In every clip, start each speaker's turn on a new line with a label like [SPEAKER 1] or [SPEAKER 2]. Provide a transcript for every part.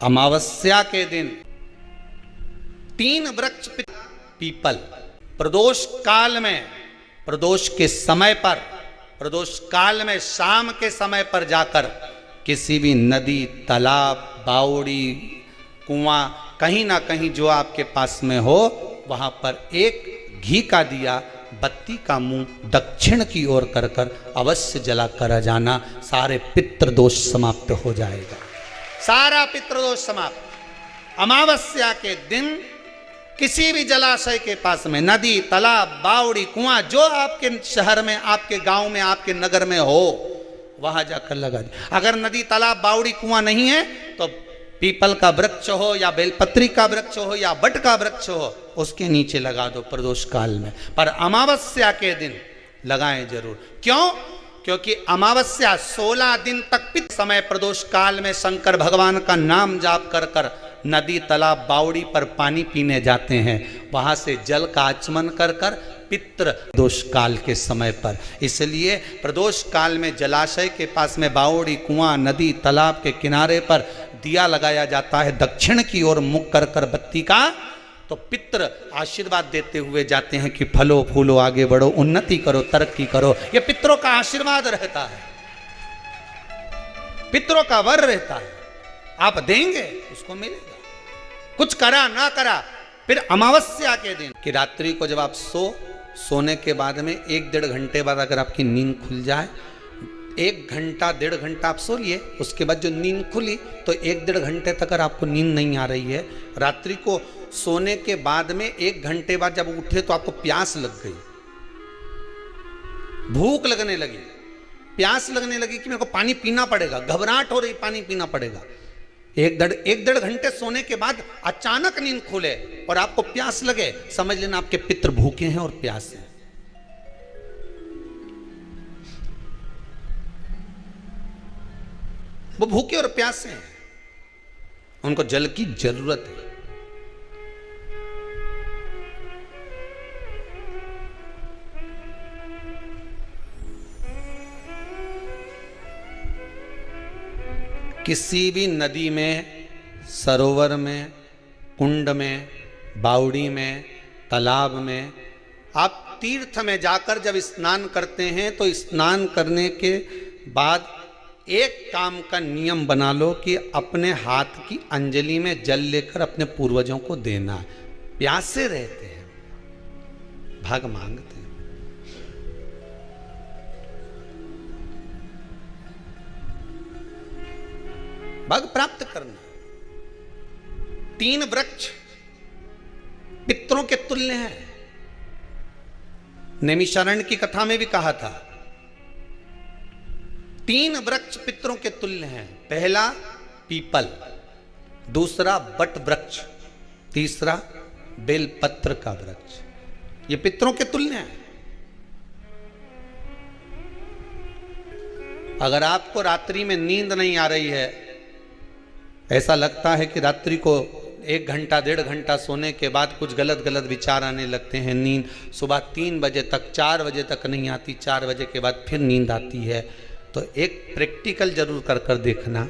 [SPEAKER 1] अमावस्या के दिन 3 वृक्ष पीपल प्रदोष काल में, प्रदोष के समय पर, प्रदोष काल में शाम के समय पर जाकर किसी भी नदी, तालाब, बावड़ी, कुआं, कहीं ना कहीं जो आपके पास में हो, वहां पर एक घी का दिया, बत्ती का मुंह दक्षिण की ओर कर कर अवश्य जला कर जाना। सारे पितृदोष समाप्त हो जाएगा, सारा पितृदोष समाप्त। अमावस्या के दिन किसी भी जलाशय के पास में, नदी, तालाब, बावड़ी, कुआं, जो आपके शहर में, आपके गांव में, आपके नगर में हो, वहां जाकर लगा दे। अगर नदी, तालाब, बावड़ी, कुआं नहीं है तो पीपल का वृक्ष हो या बेलपत्री का वृक्ष हो या बट का वृक्ष हो, उसके नीचे लगा दो प्रदोष काल में। पर अमावस्या के दिन लगाएं जरूर। क्यों? क्योंकि अमावस्या 16 दिन तक पितृ समय प्रदोष काल में शंकर भगवान का नाम जाप कर कर नदी, तालाब, बावड़ी पर पानी पीने जाते हैं। वहां से जल का आचमन कर कर पितृ दोष काल के समय पर, इसलिए प्रदोष काल में जलाशय के पास में, बावड़ी, कुआं, नदी, तालाब के किनारे पर दिया लगाया जाता है दक्षिण की ओर मुख कर कर बत्ती का। तो पितृ आशीर्वाद देते हुए जाते हैं कि फलो फूलो, आगे बढ़ो, उन्नति करो, तरक्की करो। ये पितरों का आशीर्वाद रहता है, पितरों का वर रहता है। आप देंगे उसको मिलेगा, कुछ करा ना करा। फिर अमावस्या के दिन कि रात्रि को जब आप सोने के बाद में 1-1.5 घंटे बाद अगर आपकी नींद खुल जाए, 1 घंटा 1.5 घंटा आप सो लिए, उसके बाद जो नींद खुली तो 1-1.5 घंटे तक अगर आपको नींद नहीं आ रही है, रात्रि को सोने के बाद में 1 घंटे बाद जब उठे तो आपको प्यास लग गई, भूख लगने लगी, प्यास लगने लगी कि मेरे को पानी पीना पड़ेगा, घबराहट हो रही, पानी पीना पड़ेगा। 1-1.5 घंटे सोने के बाद अचानक नींद खुले और आपको प्यास लगे, समझ लेना आपके पितृ भूखे हैं और प्यास है। वो भूखे और प्यासे हैं, उनको जल की जरूरत है। किसी भी नदी में, सरोवर में, कुंड में, बावड़ी में, तालाब में, आप तीर्थ में जाकर जब स्नान करते हैं तो स्नान करने के बाद एक काम का नियम बना लो कि अपने हाथ की अंजलि में जल लेकर अपने पूर्वजों को देना। प्यासे रहते हैं, भाग मांगते हैं। भाग प्राप्त करना। 3 वृक्ष पितरों के तुल्य हैं। नैमिषारण्य की कथा में भी कहा था 3 वृक्ष पितरों के तुल्य हैं। पहला पीपल, दूसरा बट वृक्ष, तीसरा बेलपत्र का वृक्ष। ये पितरों के तुल्य हैं। अगर आपको रात्रि में नींद नहीं आ रही है, ऐसा लगता है कि रात्रि को 1 घंटा 1.5 घंटा सोने के बाद कुछ गलत गलत विचार आने लगते हैं, नींद सुबह 3 बजे तक, 4 बजे तक नहीं आती, 4 बजे के बाद फिर नींद आती है, तो एक प्रैक्टिकल जरूर कर कर देखना।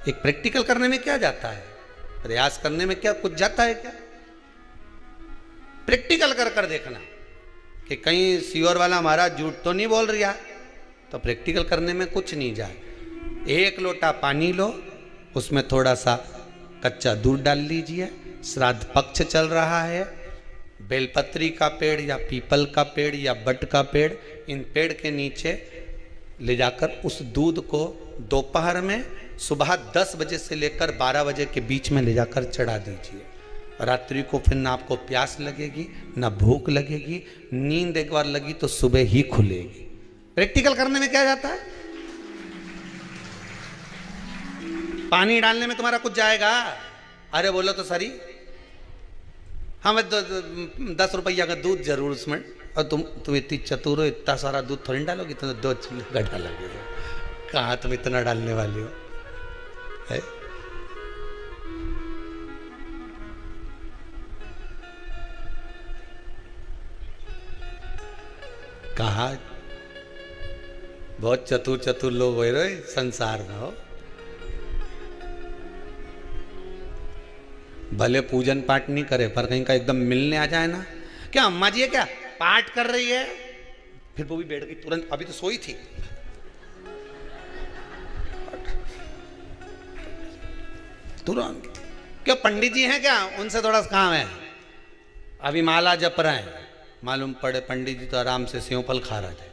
[SPEAKER 1] एक प्रैक्टिकल करने में क्या जाता है, प्रयास करने में क्या कुछ जाता है क्या? प्रैक्टिकल कर कर देखना कि कहीं सियोर वाला महाराज झूठ तो नहीं बोल रहा, तो प्रैक्टिकल करने में कुछ नहीं जाए। 1 लोटा पानी लो, उसमें थोड़ा सा कच्चा दूध डाल लीजिए, श्राद्ध पक्ष चल रहा है, बेलपत्री का पेड़ या पीपल का पेड़ या बट का पेड़, इन पेड़ के नीचे ले जाकर उस दूध को दोपहर में सुबह 10 बजे से लेकर 12 बजे के बीच में ले जाकर चढ़ा दीजिए। रात्रि को फिर ना आपको प्यास लगेगी, ना भूख लगेगी, नींद एक बार लगी तो सुबह ही खुलेगी। प्रैक्टिकल करने में क्या जाता है? पानी डालने में तुम्हारा कुछ जाएगा? अरे बोलो तो सरी, हमें 10 रुपया का दूध जरूर उसमें, और तुम इतनी चतुर हो, इतना सारा दूध थोड़ी डालोगी, तो 2 चिल्ला डालोगे। कहाँ तुम इतना डालने वाली हो है? कहा बहुत चतुर चतुर लोग हो रहे संसार में हो। भले पूजन पाठ नहीं करे पर कहीं का एकदम मिलने आ जाए ना, क्या अम्मा जी है क्या पाठ कर रही है, फिर वो भी बैठ गई तुरंत, अभी तो सोई थी। तुरंत क्या पंडित जी हैं क्या, उनसे थोड़ा सा काम है, अभी माला जप रहे हैं, मालूम पड़े पंडित जी तो आराम से सेव फल खा रहे थे।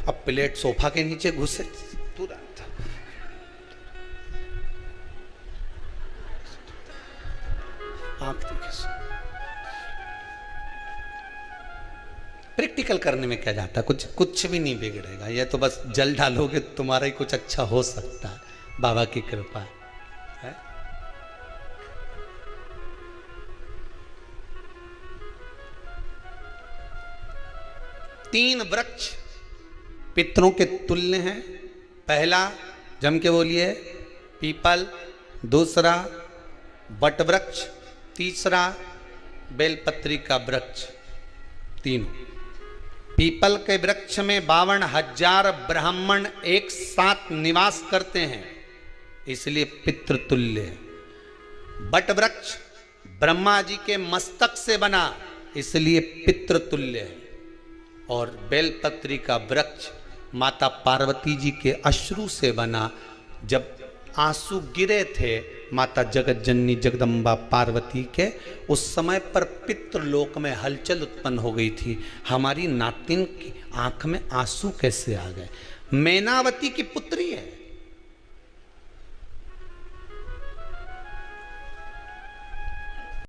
[SPEAKER 1] अब प्लेट सोफा के नीचे घुसे तुरंत। प्रैक्टिकल करने में क्या जाता, कुछ भी नहीं बिगड़ेगा, ये तो बस जल डालोगे तुम्हारा ही कुछ अच्छा हो सकता है, बाबा की कृपा है। तीन वृक्ष पितरों के तुल्य हैं। पहला जम के बोलिए पीपल, दूसरा वट वृक्ष, तीसरा बेलपत्री का वृक्ष। तीनों पीपल के वृक्ष में 52,000 ब्राह्मण एक साथ निवास करते हैं, इसलिए पितृतुल्य है। वट वृक्ष ब्रह्मा जी के मस्तक से बना, इसलिए पितृतुल्य है। और बेलपत्री का वृक्ष माता पार्वती जी के अश्रु से बना, जब आंसू गिरे थे माता जगत जननी जगदम्बा पार्वती के, उस समय पर पितृलोक में हलचल उत्पन्न हो गई थी, हमारी नातिन की आंख में आंसू कैसे आ गए। मैनावती की पुत्री है,